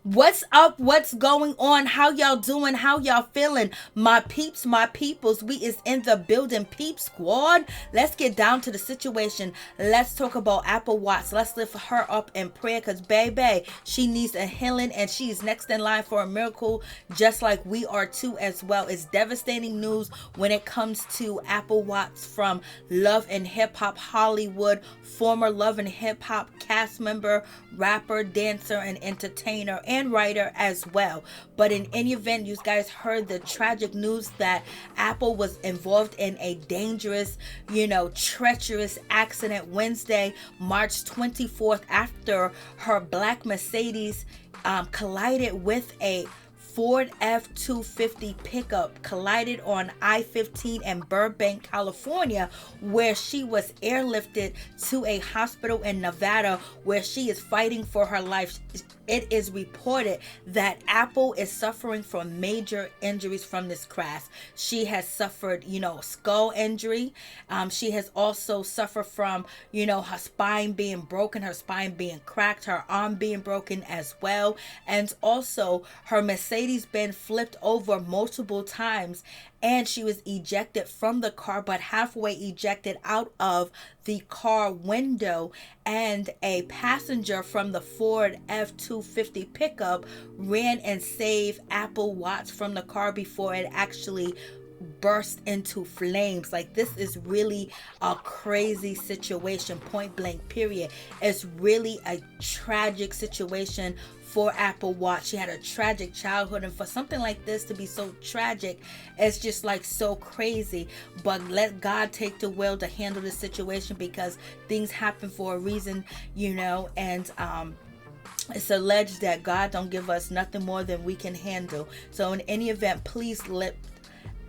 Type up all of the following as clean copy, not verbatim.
What's up? What's going on? How y'all doing? How y'all feeling? My peeps, my peoples, we is in the building, peep squad. Let's get down to the situation. Let's talk about Apple Watts. Let's lift her up in prayer because, baby, she needs a healing and she's next in line for a miracle, just like we are too as well. It's devastating news when it comes to Apple Watts from Love and Hip Hop Hollywood, former Love and Hip Hop cast member, rapper, dancer, and entertainer, and writer as well. But in any event, you guys heard the tragic news that Apple was involved in a dangerous, treacherous accident Wednesday, March 24th, after her black Mercedes collided with a Ford F250 pickup, collided on I-15 in Burbank, California, where she was airlifted to a hospital in Nevada where she is fighting for her life. It is reported that Apple is suffering from major injuries from this crash. She has suffered, skull injury. She has also suffered from, her spine being broken, her spine being cracked, her arm being broken as well. And also her Mercedes-Benz flipped over multiple times, and she was ejected from the car, but halfway ejected out of the car window, and a passenger from the Ford F250 pickup ran and saved Apple Watts from the car before it actually burst into flames. Like, this is really a crazy situation, point blank period. It's really a tragic situation for Apple Watts. She had a tragic childhood, and for something like this to be so tragic, it's just like so crazy. But let God take the will to handle the situation, because things happen for a reason, and it's alleged that God don't give us nothing more than we can handle. So in any event, please lift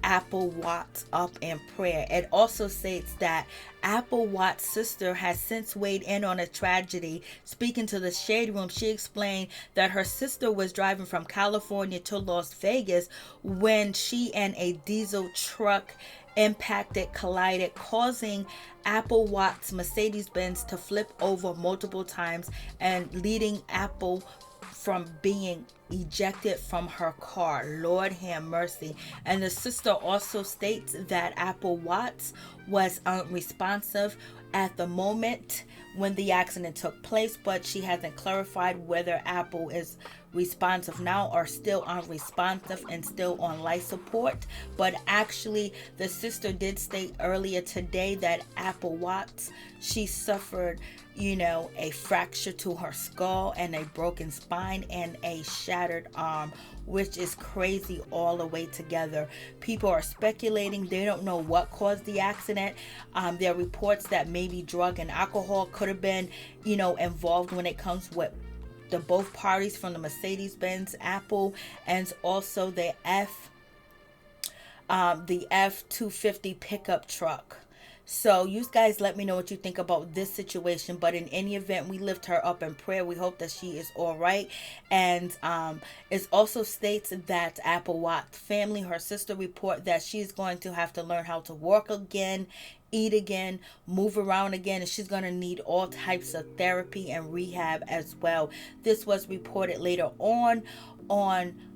Apple Watts up in prayer. It also states that Apple Watts' sister has since weighed in on a tragedy. Speaking to the Shade Room, she explained that her sister was driving from California to Las Vegas when she and a diesel truck collided, causing Apple Watts' Mercedes-Benz to flip over multiple times and leading Apple from being ejected from her car. Lord have mercy. And the sister also states that Apple Watts was unresponsive at the moment when the accident took place, but she hasn't clarified whether Apple is responsive now or still unresponsive and still on life support. But actually, the sister did state earlier today that Apple Watts, she suffered, a fracture to her skull and a broken spine and a shattered arm, which is crazy all the way together. People are speculating. They don't know what caused the accident. There are reports that maybe drug and alcohol could have been, involved when it comes with the both parties, from the Mercedes-Benz, Apple, and also the F250 pickup truck. So you guys let me know what you think about this situation. But in any event, we lift her up in prayer. We hope that she is all right. And it also states that Apple Watts family, her sister, report that she's going to have to learn how to walk again, eat again, move around again, and she's going to need all types of therapy and rehab as well. This was reported later on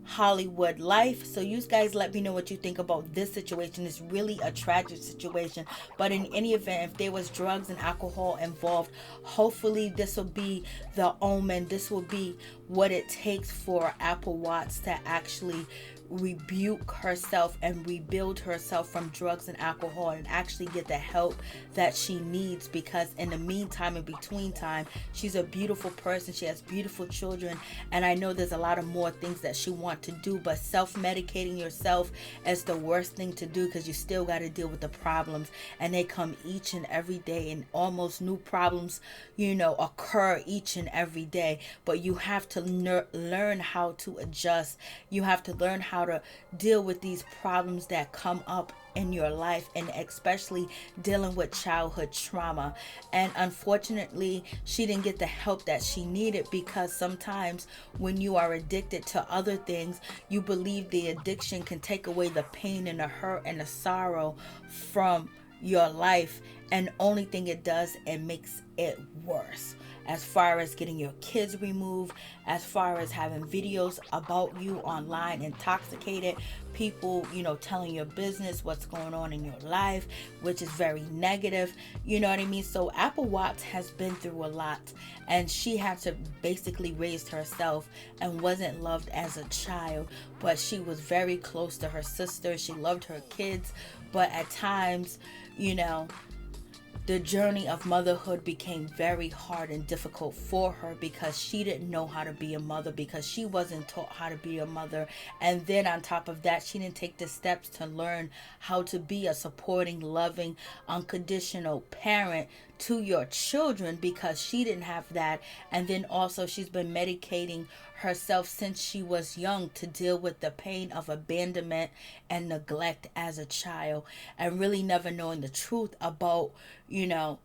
Hollywood Life. So you guys let me know what you think about this situation. It's really a tragic situation, but in any event, if there was drugs and alcohol involved, hopefully this will be the omen. This will be what it takes for Apple Watts to actually rebuke herself and rebuild herself from drugs and alcohol and actually get the help that she needs, because in the meantime, in between time, she's a beautiful person. She has beautiful children, and I know there's a lot of more things that she wants to do, but self-medicating yourself is the worst thing to do, because you still got to deal with the problems, and they come each and every day, and almost new problems occur each and every day. But you have to learn how to adjust. You have to learn how to deal with these problems that come up in your life, and especially dealing with childhood trauma. And unfortunately, she didn't get the help that she needed, because sometimes when you are addicted to other things, you believe the addiction can take away the pain and the hurt and the sorrow from your life, and only thing it does, it makes it worse, as far as getting your kids removed, as far as having videos about you online, intoxicated people, telling your business, what's going on in your life, which is very negative. You know what I mean? So Apple Watts has been through a lot, and she had to basically raise herself and wasn't loved as a child, but she was very close to her sister. She loved her kids, but at times, the journey of motherhood became very hard and difficult for her, because she didn't know how to be a mother, because she wasn't taught how to be a mother. And then on top of that, she didn't take the steps to learn how to be a supporting, loving, unconditional parent to your children, because she didn't have that. And then also, she's been medicating herself since she was young to deal with the pain of abandonment and neglect as a child, and really never knowing the truth about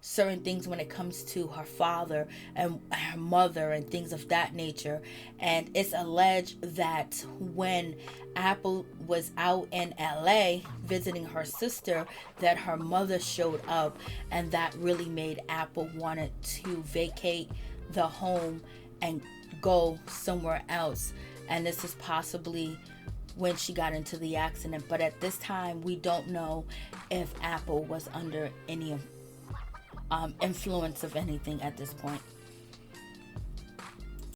certain things when it comes to her father and her mother and things of that nature. And it's alleged that when Apple was out in LA visiting her sister, that her mother showed up, and that really made Apple wanted to vacate the home and go somewhere else. And this is possibly when she got into the accident, but at this time we don't know if Apple was under any influence of anything at this point.